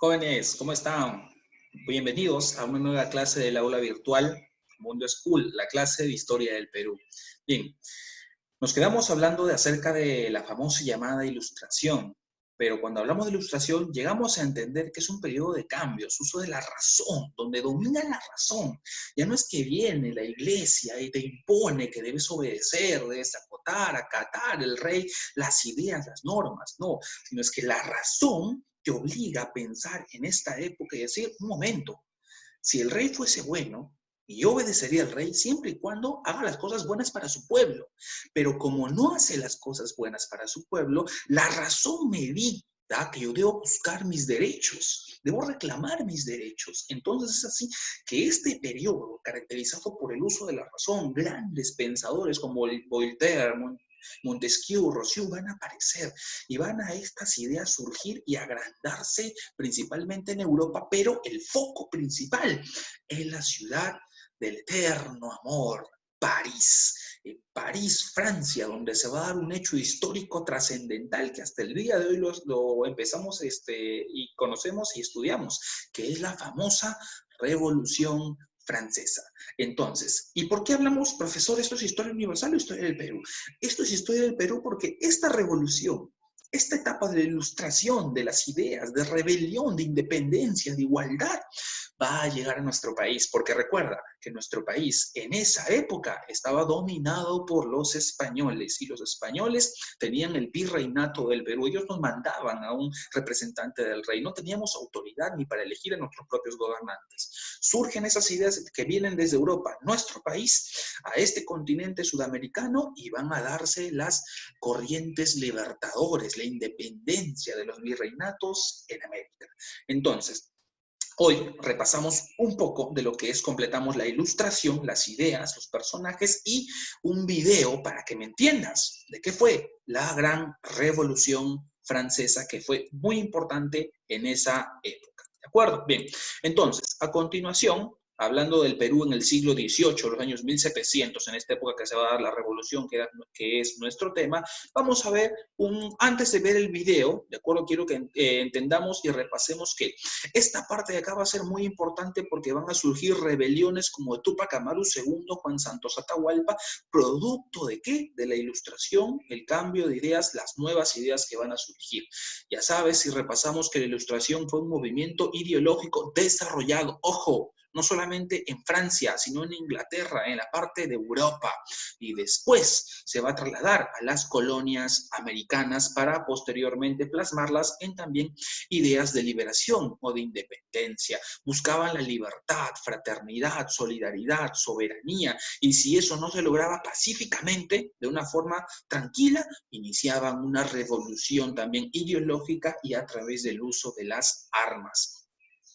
Jóvenes, ¿cómo están? Bienvenidos a una nueva clase del aula virtual Mundo School, la clase de Historia del Perú. Bien, nos quedamos hablando acerca de la famosa llamada Ilustración, pero cuando hablamos de Ilustración llegamos a entender que es un periodo de cambios, uso de la razón, donde domina la razón. Ya no es que viene la iglesia y te impone que debes obedecer, debes acatar el rey, las ideas, las normas, no, sino es que la razón te obliga a pensar en esta época y decir, un momento, si el rey fuese bueno, y yo obedecería al rey siempre y cuando haga las cosas buenas para su pueblo. Pero como no hace las cosas buenas para su pueblo, la razón me dicta que yo debo buscar mis derechos, debo reclamar mis derechos. Entonces es así que este periodo, caracterizado por el uso de la razón, grandes pensadores como Voltaire, Montesquieu, Rousseau van a aparecer y van a estas ideas surgir y agrandarse principalmente en Europa, pero el foco principal es la ciudad del eterno amor, París. En París, Francia, donde se va a dar un hecho histórico trascendental que hasta el día de hoy lo empezamos y conocemos y estudiamos, que es la famosa Revolución Francesa. Entonces, ¿y por qué hablamos, profesor, esto es historia universal o historia del Perú? Esto es historia del Perú porque esta revolución, esta etapa de la ilustración de las ideas, de rebelión, de independencia, de igualdad, va a llegar a nuestro país, porque recuerda que nuestro país en esa época estaba dominado por los españoles y los españoles tenían el virreinato del Perú, ellos nos mandaban a un representante del rey, no teníamos autoridad ni para elegir a nuestros propios gobernantes. Surgen esas ideas que vienen desde Europa, nuestro país, a este continente sudamericano y van a darse las corrientes libertadores, la independencia de los virreinatos en América. Entonces, hoy repasamos un poco de lo que es, completamos la ilustración, las ideas, los personajes y un video para que me entiendas de qué fue la gran Revolución Francesa, que fue muy importante en esa época. ¿De acuerdo? Bien, entonces, a continuación, hablando del Perú en el siglo XVIII, los años 1700, en esta época que se va a dar la revolución, que es nuestro tema, vamos a ver, antes de ver el video, ¿de acuerdo? Quiero que entendamos y repasemos que esta parte de acá va a ser muy importante porque van a surgir rebeliones como Túpac Amaru II, Juan Santos Atahualpa, producto ¿de qué? De la ilustración, el cambio de ideas, las nuevas ideas que van a surgir. Ya sabes, si repasamos que la ilustración fue un movimiento ideológico desarrollado, ojo, no solamente en Francia, sino en Inglaterra, en la parte de Europa. Y después se va a trasladar a las colonias americanas para posteriormente plasmarlas en también ideas de liberación o de independencia. Buscaban la libertad, fraternidad, solidaridad, soberanía. Y si eso no se lograba pacíficamente, de una forma tranquila, iniciaban una revolución también ideológica y a través del uso de las armas.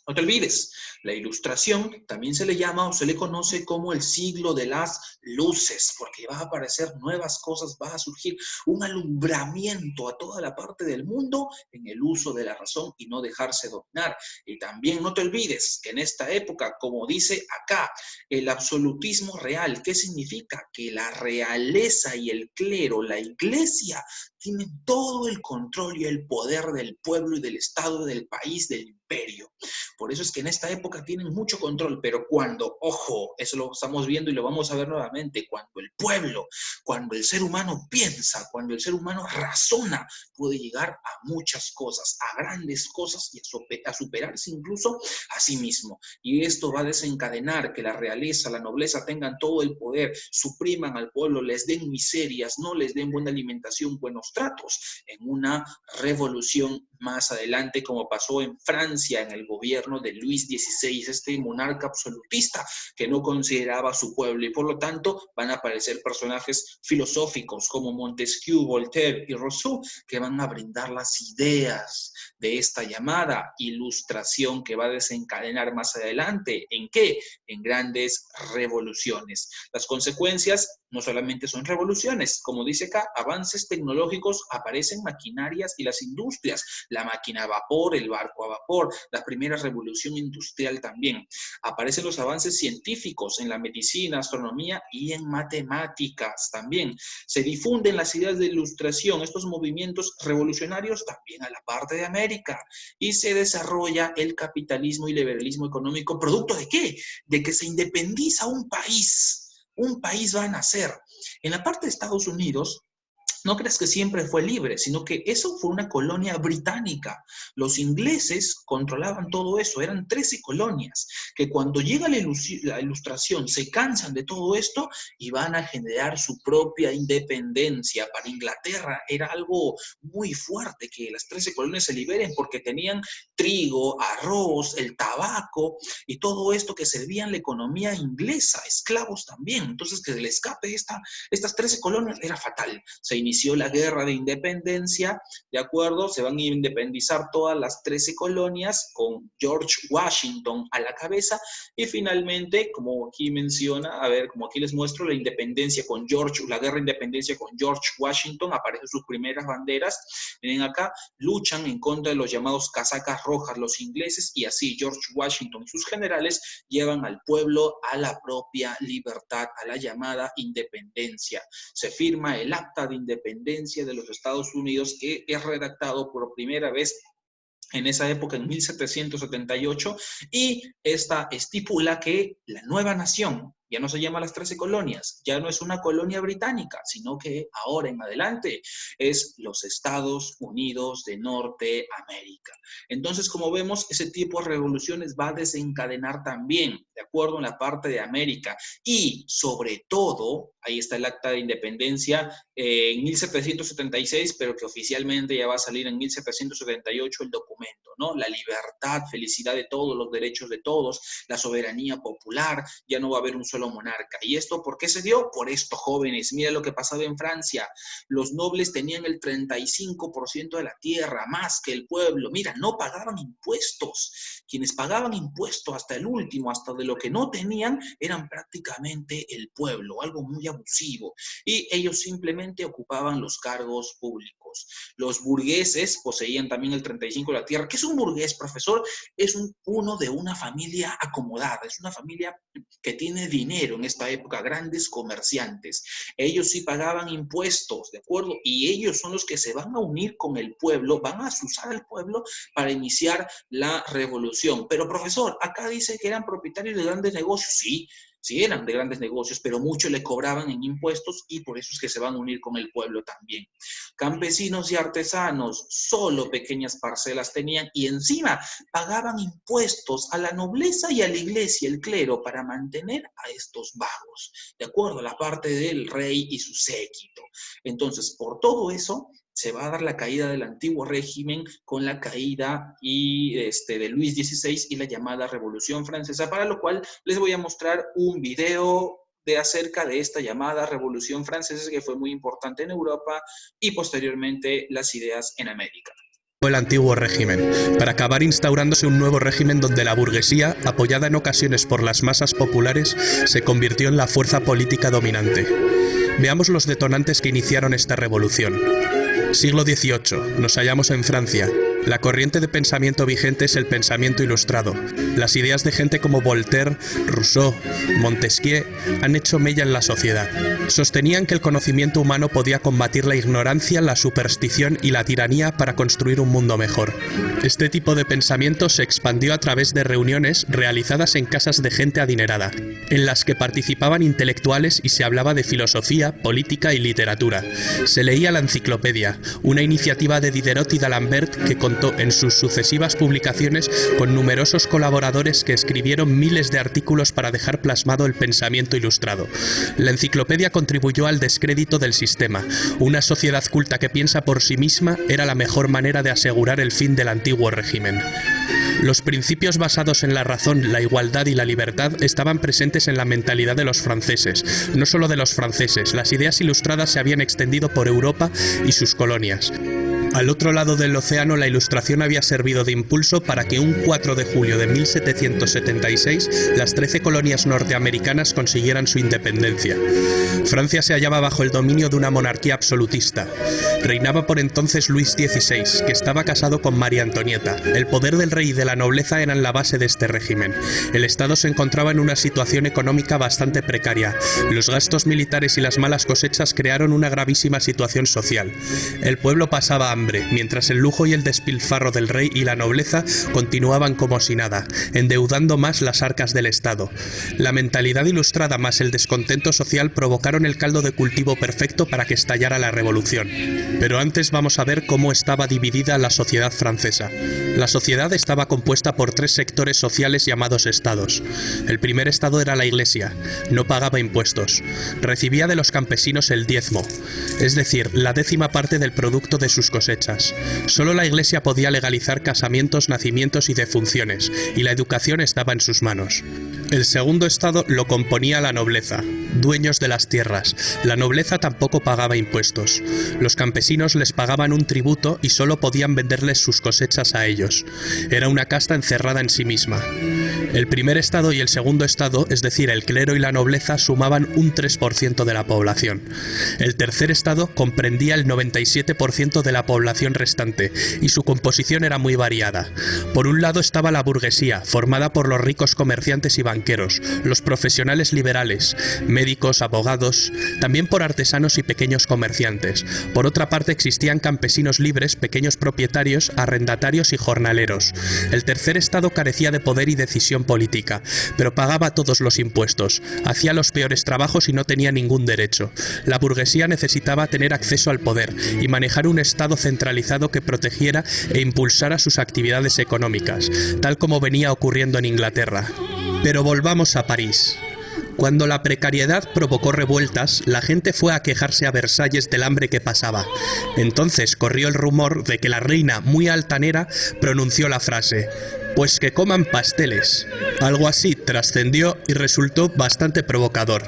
No te olvides, la ilustración también se le llama o se le conoce como el siglo de las luces, porque va a aparecer nuevas cosas, va a surgir un alumbramiento a toda la parte del mundo en el uso de la razón y no dejarse dominar. Y también no te olvides que en esta época, como dice acá, el absolutismo real, ¿qué significa? Que la realeza y el clero, la iglesia, tienen todo el control y el poder del pueblo y del Estado, del país, del imperio. Por eso es que en esta época tienen mucho control, pero cuando, ojo, eso lo estamos viendo y lo vamos a ver nuevamente, cuando el pueblo, cuando el ser humano piensa, cuando el ser humano razona, puede llegar a muchas cosas, a grandes cosas y a superarse incluso a sí mismo. Y esto va a desencadenar que la realeza, la nobleza tengan todo el poder, supriman al pueblo, les den miserias, no les den buena alimentación, buenos tratos, en una revolución más adelante, como pasó en Francia en el gobierno de Luis XVI, este monarca absolutista que no consideraba a su pueblo, y por lo tanto van a aparecer personajes filosóficos como Montesquieu, Voltaire y Rousseau que van a brindar las ideas de esta llamada ilustración que va a desencadenar más adelante. ¿En qué? En grandes revoluciones. Las consecuencias no solamente son revoluciones, como dice acá, avances tecnológicos, aparecen maquinarias y las industrias, la máquina a vapor, el barco a vapor, la primera revolución industrial también. Aparecen los avances científicos en la medicina, astronomía y en matemáticas también. Se difunden las ideas de ilustración, estos movimientos revolucionarios también a la parte de América, y se desarrolla el capitalismo y liberalismo económico. ¿Producto de qué? De que se independiza un país va a nacer. En la parte de Estados Unidos, no creas que siempre fue libre, sino que eso fue una colonia británica. Los ingleses controlaban todo eso, eran 13 colonias, que cuando llega la ilustración se cansan de todo esto y van a generar su propia independencia. Para Inglaterra era algo muy fuerte que las 13 colonias se liberen porque tenían trigo, arroz, el tabaco y todo esto que servían la economía inglesa, esclavos también. Entonces, que el escape de estas 13 colonias era fatal. Se inició la guerra de independencia, ¿de acuerdo? Se van a independizar todas las 13 colonias con George Washington a la cabeza y finalmente, como aquí menciona, a ver, como aquí les muestro la independencia con la guerra de independencia con George Washington, aparecen sus primeras banderas, miren acá, luchan en contra de los llamados casacas rojas, los ingleses, y así George Washington y sus generales llevan al pueblo a la propia libertad, a la llamada independencia. Se firma el Acta de Independencia de los Estados Unidos, que es redactado por primera vez en esa época, en 1778, y esta estipula que la nueva nación ya no se llama las 13 colonias, ya no es una colonia británica, sino que ahora en adelante es los Estados Unidos de Norteamérica. Entonces, como vemos, ese tipo de revoluciones va a desencadenar también, de acuerdo en la parte de América, y sobre todo, ahí está el Acta de Independencia en 1776, pero que oficialmente ya va a salir en 1778 el documento, ¿no? La libertad, felicidad de todos, los derechos de todos, la soberanía popular, ya no va a haber un solo monarca. ¿Y esto por qué se dio? Por esto, jóvenes. Mira lo que pasaba en Francia. Los nobles tenían el 35% de la tierra, más que el pueblo. Mira, no pagaban impuestos. Quienes pagaban impuestos hasta el último, hasta de lo que no tenían, eran prácticamente el pueblo, algo muy abusivo. Y ellos simplemente ocupaban los cargos públicos. Los burgueses poseían también el 35% de la tierra. ¿Qué es un burgués, profesor? Es uno de una familia acomodada, es una familia que tiene dinero en esta época, grandes comerciantes. Ellos sí pagaban impuestos, ¿de acuerdo? Y ellos son los que se van a unir con el pueblo, van a asusar al pueblo para iniciar la revolución. Pero, profesor, acá dice que eran propietarios de grandes negocios. Sí, sí eran de grandes negocios, pero mucho le cobraban en impuestos y por eso es que se van a unir con el pueblo también. Campesinos y artesanos, solo pequeñas parcelas tenían y encima pagaban impuestos a la nobleza y a la iglesia, el clero, para mantener a estos vagos, de acuerdo a la parte del rey y su séquito. Entonces, por todo eso, se va a dar la caída del antiguo régimen con la caída de Luis XVI y la llamada Revolución Francesa, para lo cual les voy a mostrar un video acerca de esta llamada Revolución Francesa que fue muy importante en Europa y posteriormente las ideas en América. El antiguo régimen, para acabar instaurándose un nuevo régimen donde la burguesía, apoyada en ocasiones por las masas populares, se convirtió en la fuerza política dominante. Veamos los detonantes que iniciaron esta revolución. Siglo XVIII. Nos hallamos en Francia. La corriente de pensamiento vigente es el pensamiento ilustrado. Las ideas de gente como Voltaire, Rousseau, Montesquieu han hecho mella en la sociedad. Sostenían que el conocimiento humano podía combatir la ignorancia, la superstición y la tiranía para construir un mundo mejor. Este tipo de pensamiento se expandió a través de reuniones realizadas en casas de gente adinerada, en las que participaban intelectuales y se hablaba de filosofía, política y literatura. Se leía la enciclopedia, una iniciativa de Diderot y d'Alembert que contó en sus sucesivas publicaciones con numerosos colaboradores que escribieron miles de artículos para dejar plasmado el pensamiento ilustrado. La enciclopedia contribuyó al descrédito del sistema. Una sociedad culta que piensa por sí misma era la mejor manera de asegurar el fin del antiguo régimen. Los principios basados en la razón, la igualdad y la libertad estaban presentes en la mentalidad de los franceses. No solo de los franceses, las ideas ilustradas se habían extendido por Europa y sus colonias. Al otro lado del océano, la Ilustración había servido de impulso para que un 4 de julio de 1776 las 13 colonias norteamericanas consiguieran su independencia. Francia se hallaba bajo el dominio de una monarquía absolutista. Reinaba por entonces Luis XVI, que estaba casado con María Antonieta. El poder del rey y de la nobleza eran la base de este régimen. El Estado se encontraba en una situación económica bastante precaria. Los gastos militares y las malas cosechas crearon una gravísima situación social. El pueblo pasaba hambre, mientras el lujo y el despilfarro del rey y la nobleza continuaban como si nada, endeudando más las arcas del Estado. La mentalidad ilustrada más el descontento social provocaron el caldo de cultivo perfecto para que estallara la revolución. Pero antes vamos a ver cómo estaba dividida la sociedad francesa. La sociedad estaba compuesta por 3 sectores sociales llamados estados. El primer estado era la Iglesia. No pagaba impuestos. Recibía de los campesinos el diezmo, es decir, la 10ª parte del producto de sus cosechas. Solo la Iglesia podía legalizar casamientos, nacimientos y defunciones, y la educación estaba en sus manos. El segundo estado lo componía la nobleza, dueños de las tierras. La nobleza tampoco pagaba impuestos. Los campesinos les pagaban un tributo y solo podían venderles sus cosechas a ellos. Era una casta encerrada en sí misma. El primer estado y el segundo estado, es decir, el clero y la nobleza, sumaban un 3% de la población. El tercer estado comprendía el 97% de la población restante, y su composición era muy variada. Por un lado estaba la burguesía, formada por los ricos comerciantes y banqueros, los profesionales liberales, médicos, abogados, también por artesanos y pequeños comerciantes. Por otra parte existían campesinos libres, pequeños propietarios, arrendatarios y jornaleros. El tercer estado carecía de poder y decisión política, pero pagaba todos los impuestos, hacía los peores trabajos y no tenía ningún derecho. La burguesía necesitaba tener acceso al poder y manejar un estado centralizado que protegiera e impulsara sus actividades económicas, tal como venía ocurriendo en Inglaterra. Pero volvamos a París. Cuando la precariedad provocó revueltas, la gente fue a quejarse a Versalles del hambre que pasaba. Entonces corrió el rumor de que la reina, muy altanera, pronunció la frase: «Pues que coman pasteles». Algo así trascendió y resultó bastante provocador.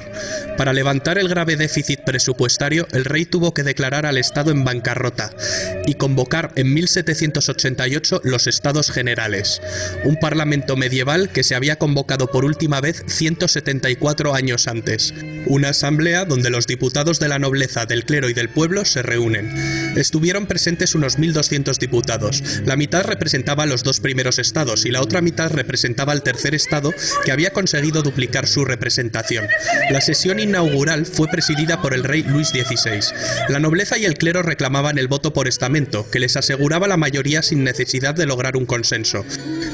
Para levantar el grave déficit presupuestario, el rey tuvo que declarar al Estado en bancarrota y convocar en 1788 los Estados Generales, un parlamento medieval que se había convocado por última vez 174 años antes. Una asamblea donde los diputados de la nobleza, del clero y del pueblo se reúnen. Estuvieron presentes unos 1.200 diputados. La mitad representaba a los 2 primeros estados y la otra mitad representaba al tercer estado, que había conseguido duplicar su representación. La sesión inaugural fue presidida por el rey Luis XVI. La nobleza y el clero reclamaban el voto por estamento, que les aseguraba la mayoría sin necesidad de lograr un consenso.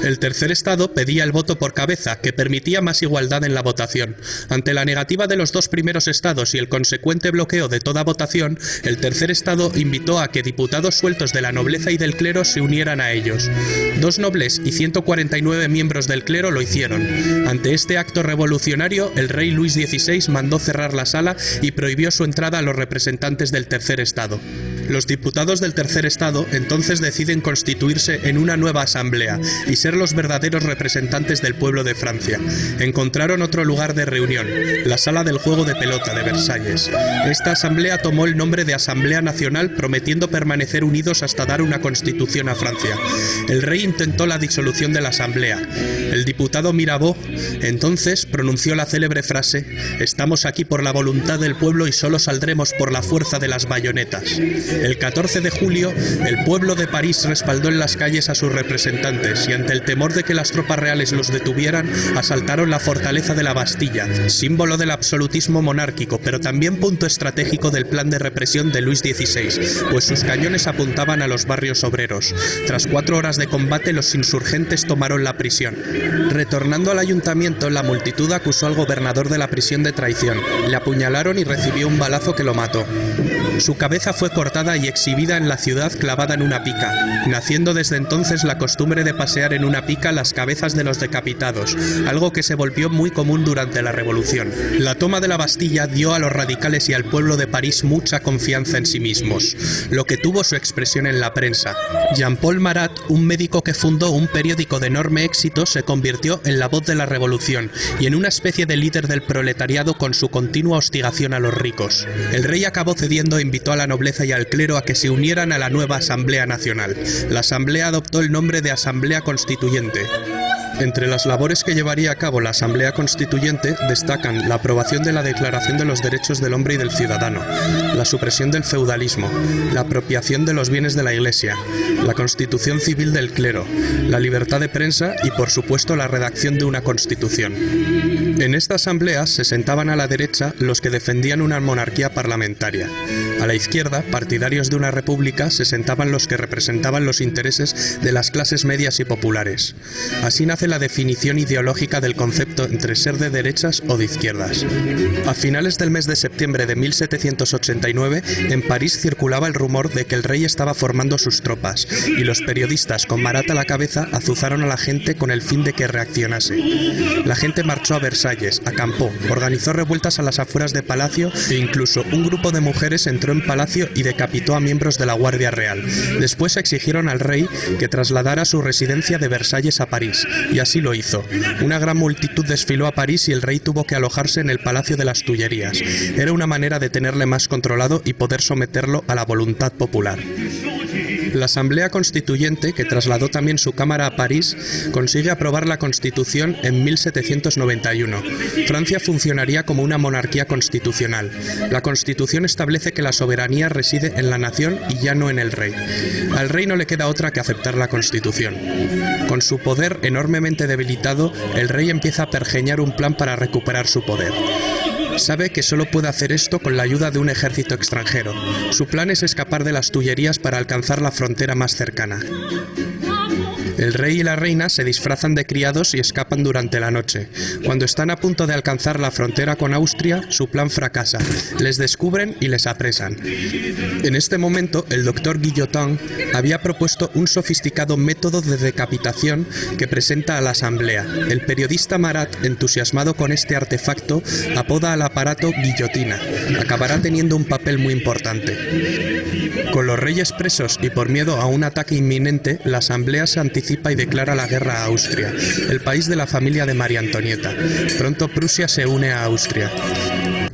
El tercer estado pedía el voto por cabeza, que permitía más igualdad en la votación. Ante la negativa de los 2 primeros estados y el consecuente bloqueo de toda votación, el tercer estado invitó a que diputados sueltos de la nobleza y del clero se unieran a ellos. 2 nobles y 149 miembros del clero lo hicieron. Ante este acto revolucionario, el rey Luis XVI mandó cerrar la sala y prohibió su entrada a los representantes del tercer estado. Los diputados del tercer estado entonces deciden constituirse en una nueva asamblea y ser los verdaderos representantes del pueblo de Francia. Encontraron otro lugar de reunión, la sala del juego de pelota de Versalles. Esta asamblea tomó el nombre de Asamblea Nacional, prometiendo permanecer unidos hasta dar una constitución a Francia. El rey intentó la disolución de la asamblea. El diputado Mirabeau entonces pronunció la célebre frase: «Estamos aquí por la voluntad del pueblo y solo saldremos por la fuerza de las bayonetas». El 14 de julio, el pueblo de París respaldó en las calles a sus representantes y ante el temor de que las tropas reales los detuvieran, asaltaron la fortaleza de la Bastilla, símbolo del absolutismo monárquico, pero también punto estratégico del plan de represión de Luis XVI, pues sus cañones apuntaban a los barrios obreros. Tras 4 horas de combate, los insurgentes tomaron la prisión. Retornando al ayuntamiento, la multitud acusó al gobernador de la prisión de traición. Le apuñalaron y recibió un balazo que lo mató. Su cabeza fue cortada y exhibida en la ciudad clavada en una pica, naciendo desde entonces la costumbre de pasear en una pica las cabezas de los decapitados, algo que se volvió muy común durante la Revolución. La toma de la Bastilla dio a los radicales y al pueblo de París mucha confianza en sí mismos, lo que tuvo su expresión en la prensa. Jean-Paul Marat, un médico que fundó un periódico de enorme éxito, se convirtió en la voz de la Revolución y en una especie de líder del proletariado con su continua hostigación a los ricos. El rey acabó cediendo e invitó a la nobleza y al clero clero a que se unieran a la nueva Asamblea Nacional. La Asamblea adoptó el nombre de Asamblea Constituyente. Entre las labores que llevaría a cabo la Asamblea Constituyente destacan la aprobación de la Declaración de los Derechos del Hombre y del Ciudadano, la supresión del feudalismo, la apropiación de los bienes de la Iglesia, la constitución civil del clero, la libertad de prensa y, por supuesto, la redacción de una constitución. En esta asamblea se sentaban a la derecha los que defendían una monarquía parlamentaria. A la izquierda, partidarios de una república, se sentaban los que representaban los intereses de las clases medias y populares. Así nace la definición ideológica del concepto entre ser de derechas o de izquierdas. A finales del mes de septiembre de 1789, en París circulaba el rumor de que el rey estaba formando sus tropas, y los periodistas, con Marat a la cabeza, azuzaron a la gente con el fin de que reaccionase. La gente marchó a Versalles, acampó, organizó revueltas a las afueras de Palacio e incluso un grupo de mujeres entró en Palacio y decapitó a miembros de la Guardia Real. Después exigieron al rey que trasladara su residencia de Versalles a París, y así lo hizo. Una gran multitud desfiló a París y el rey tuvo que alojarse en el Palacio de las Tullerías. Era una manera de tenerle más controlado y poder someterlo a la voluntad popular. La Asamblea Constituyente, que trasladó también su cámara a París, consigue aprobar la Constitución en 1791. Francia funcionaría como una monarquía constitucional. La Constitución establece que la soberanía reside en la nación y ya no en el rey. Al rey no le queda otra que aceptar la Constitución. Con su poder enormemente debilitado, el rey empieza a pergeñar un plan para recuperar su poder. Sabe que solo puede hacer esto con la ayuda de un ejército extranjero. Su plan es escapar de las Tullerías para alcanzar la frontera más cercana. El rey y la reina se disfrazan de criados y escapan durante la noche. Cuando están a punto de alcanzar la frontera con Austria, su plan fracasa. Les descubren y les apresan. En este momento, el doctor Guillotin había propuesto un sofisticado método de decapitación que presenta a la asamblea. El periodista Marat, entusiasmado con este artefacto, apoda al aparato guillotina. Acabará teniendo un papel muy importante. Con los reyes presos y por miedo a un ataque inminente, la asamblea se anticipa y declara la guerra a Austria, el país de la familia de María Antonieta. Pronto Prusia se une a Austria.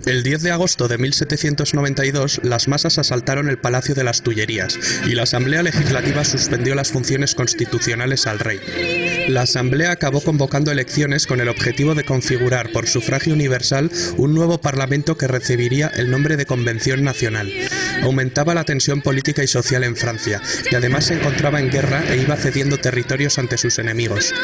El 10 de agosto de 1792, las masas asaltaron el Palacio de las Tullerías y la Asamblea Legislativa suspendió las funciones constitucionales al rey. La Asamblea acabó convocando elecciones con el objetivo de configurar por sufragio universal un nuevo parlamento que recibiría el nombre de Convención Nacional. Aumentaba la tensión política y social en Francia, que además se encontraba en guerra e iba cediendo territorios ante sus enemigos.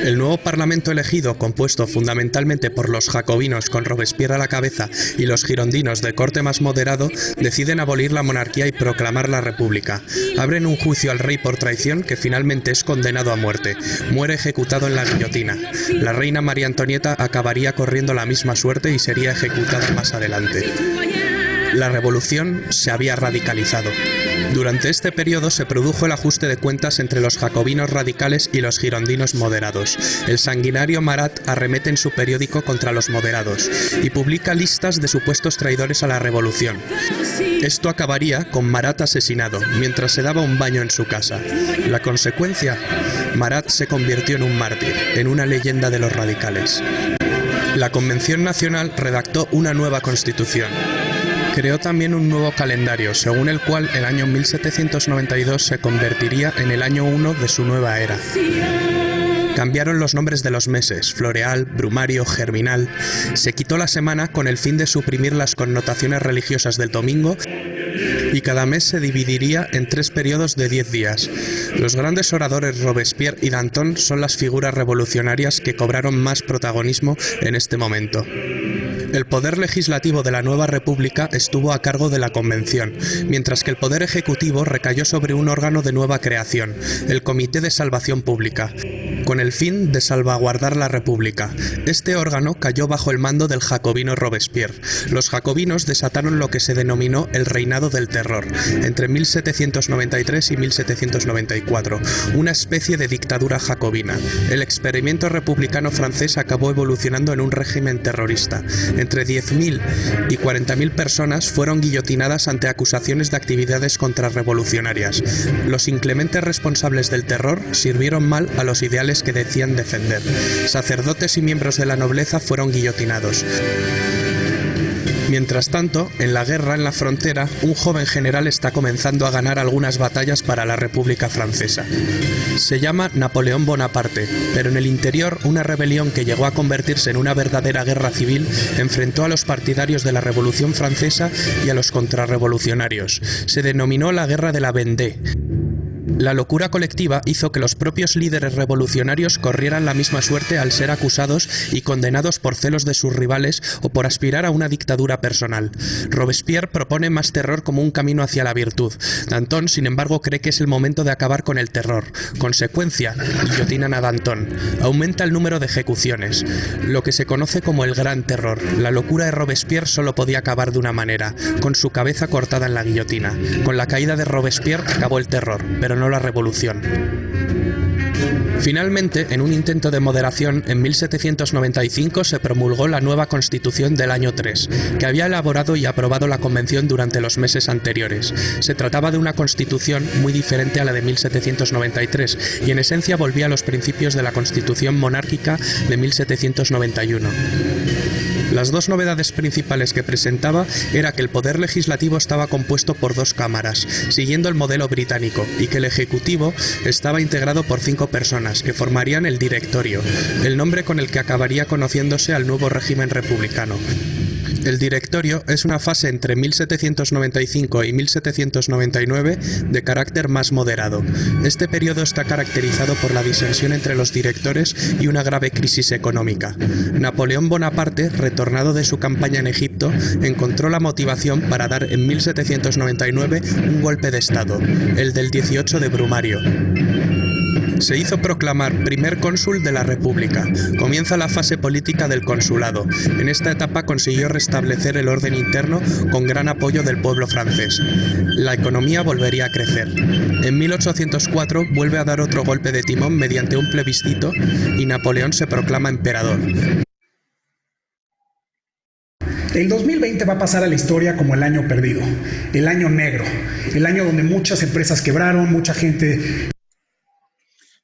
El nuevo parlamento elegido, compuesto fundamentalmente por los jacobinos con Robespierre a la cabeza y los girondinos de corte más moderado, deciden abolir la monarquía y proclamar la república. Abren un juicio al rey por traición que finalmente es condenado a muerte. Muere ejecutado en la guillotina. La reina María Antonieta acabaría corriendo la misma suerte y sería ejecutada más adelante. La revolución se había radicalizado. Durante este periodo se produjo el ajuste de cuentas entre los jacobinos radicales y los girondinos moderados. El sanguinario Marat arremete en su periódico contra los moderados y publica listas de supuestos traidores a la revolución. Esto acabaría con Marat asesinado mientras se daba un baño en su casa. La consecuencia, Marat se convirtió en un mártir, en una leyenda de los radicales. La Convención Nacional redactó una nueva constitución. Creó también un nuevo calendario, según el cual el año 1792 se convertiría en el año 1 de su nueva era. Cambiaron los nombres de los meses, floreal, brumario, germinal. Se quitó la semana con el fin de suprimir las connotaciones religiosas del domingo y cada mes se dividiría en 3 periodos de 10 días. Los grandes oradores Robespierre y Danton son las figuras revolucionarias que cobraron más protagonismo en este momento. El poder legislativo de la nueva república estuvo a cargo de la Convención, mientras que el poder ejecutivo recayó sobre un órgano de nueva creación, el Comité de Salvación Pública, con el fin de salvaguardar la república. Este órgano cayó bajo el mando del jacobino Robespierre. Los jacobinos desataron lo que se denominó el Reinado del Terror, entre 1793 y 1794, una especie de dictadura jacobina. El experimento republicano francés acabó evolucionando en un régimen terrorista. Entre 10.000 y 40.000 personas fueron guillotinadas ante acusaciones de actividades contrarrevolucionarias. Los inclementes responsables del terror sirvieron mal a los ideales que decían defender. Sacerdotes y miembros de la nobleza fueron guillotinados. Mientras tanto, en la guerra en la frontera, un joven general está comenzando a ganar algunas batallas para la República Francesa. Se llama Napoleón Bonaparte, pero en el interior una rebelión que llegó a convertirse en una verdadera guerra civil enfrentó a los partidarios de la Revolución Francesa y a los contrarrevolucionarios. Se denominó la Guerra de la Vendée. La locura colectiva hizo que los propios líderes revolucionarios corrieran la misma suerte al ser acusados y condenados por celos de sus rivales o por aspirar a una dictadura personal. Robespierre propone más terror como un camino hacia la virtud. Danton, sin embargo, cree que es el momento de acabar con el terror. Consecuencia, guillotinan a Danton. Aumenta el número de ejecuciones, lo que se conoce como el Gran Terror. La locura de Robespierre solo podía acabar de una manera, con su cabeza cortada en la guillotina. Con la caída de Robespierre acabó el terror, pero no la revolución. Finalmente, en un intento de moderación, en 1795 se promulgó la nueva Constitución del año 3, que había elaborado y aprobado la Convención durante los meses anteriores. Se trataba de una constitución muy diferente a la de 1793 y en esencia volvía a los principios de la Constitución monárquica de 1791. Las dos novedades principales que presentaba era que el poder legislativo estaba compuesto por 2 cámaras, siguiendo el modelo británico, y que el ejecutivo estaba integrado por 5 personas, que formarían el directorio, el nombre con el que acabaría conociéndose al nuevo régimen republicano. El directorio es una fase entre 1795 y 1799 de carácter más moderado. Este periodo está caracterizado por la disensión entre los directores y una grave crisis económica. Napoleón Bonaparte, retornado de su campaña en Egipto, encontró la motivación para dar en 1799 un golpe de Estado, el del 18 de Brumario. Se hizo proclamar primer cónsul de la República. Comienza la fase política del consulado. En esta etapa consiguió restablecer el orden interno con gran apoyo del pueblo francés. La economía volvería a crecer. En 1804 vuelve a dar otro golpe de timón mediante un plebiscito y Napoleón se proclama emperador. El 2020 va a pasar a la historia como el año perdido, el año negro, el año donde muchas empresas quebraron, mucha gente...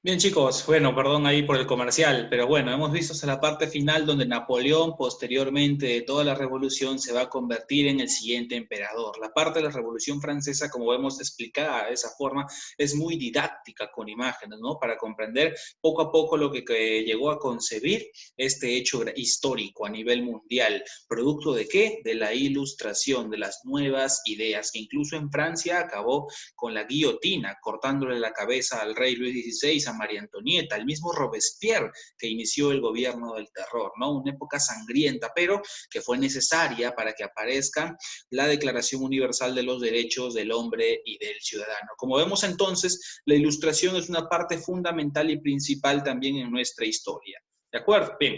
Bien, chicos, bueno, perdón ahí por el comercial, pero bueno, hemos visto hasta la parte final donde Napoleón, posteriormente de toda la revolución, se va a convertir en el siguiente emperador. La parte de la Revolución Francesa, como vemos explicada de esa forma, es muy didáctica con imágenes, ¿no? Para comprender poco a poco lo que llegó a concebir este hecho histórico a nivel mundial. ¿Producto de qué? De la ilustración, de las nuevas ideas, que incluso en Francia acabó con la guillotina, cortándole la cabeza al rey Luis XVI, a María Antonieta, el mismo Robespierre que inició el gobierno del terror, ¿no? Una época sangrienta, pero que fue necesaria para que aparezca la Declaración Universal de los Derechos del Hombre y del Ciudadano. Como vemos entonces, la ilustración es una parte fundamental y principal también en nuestra historia. ¿De acuerdo? Bien.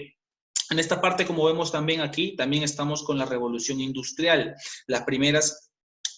En esta parte, como vemos también aquí, también estamos con la Revolución Industrial. Las primeras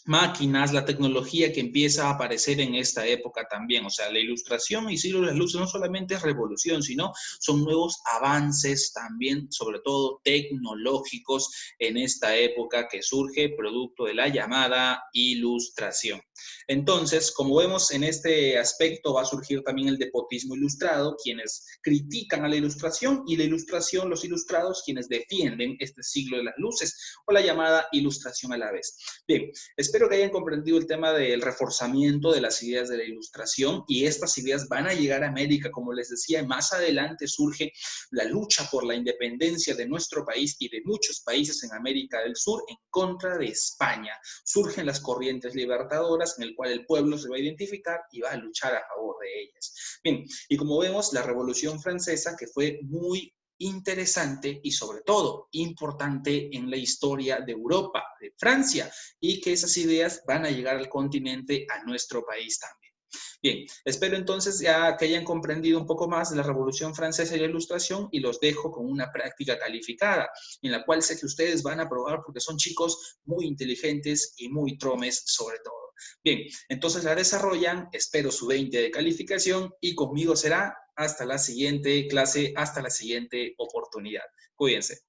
máquinas, la tecnología que empieza a aparecer en esta época también. O sea, la ilustración y siglo de las luces no solamente es revolución, sino son nuevos avances también, sobre todo tecnológicos, en esta época que surge producto de la llamada ilustración. Entonces, como vemos en este aspecto, va a surgir también el despotismo ilustrado, quienes critican a la ilustración, y la ilustración, los ilustrados, quienes defienden este siglo de las luces, o la llamada ilustración a la vez. Bien, espero que hayan comprendido el tema del reforzamiento de las ideas de la ilustración, y estas ideas van a llegar a América, como les decía. Más adelante surge la lucha por la independencia de nuestro país y de muchos países en América del Sur en contra de España. Surgen las corrientes libertadoras en el cual el pueblo se va a identificar y va a luchar a favor de ellas. Bien, y como vemos, la Revolución Francesa, que fue muy interesante y sobre todo importante en la historia de Europa, de Francia, y que esas ideas van a llegar al continente, a nuestro país también. Bien, espero entonces ya que hayan comprendido un poco más de la Revolución Francesa y la Ilustración, y los dejo con una práctica calificada, en la cual sé que ustedes van a aprobar porque son chicos muy inteligentes y muy tromes sobre todo. Bien, entonces la desarrollan, espero su 20 de calificación, y conmigo será hasta la siguiente clase, hasta la siguiente oportunidad. Cuídense.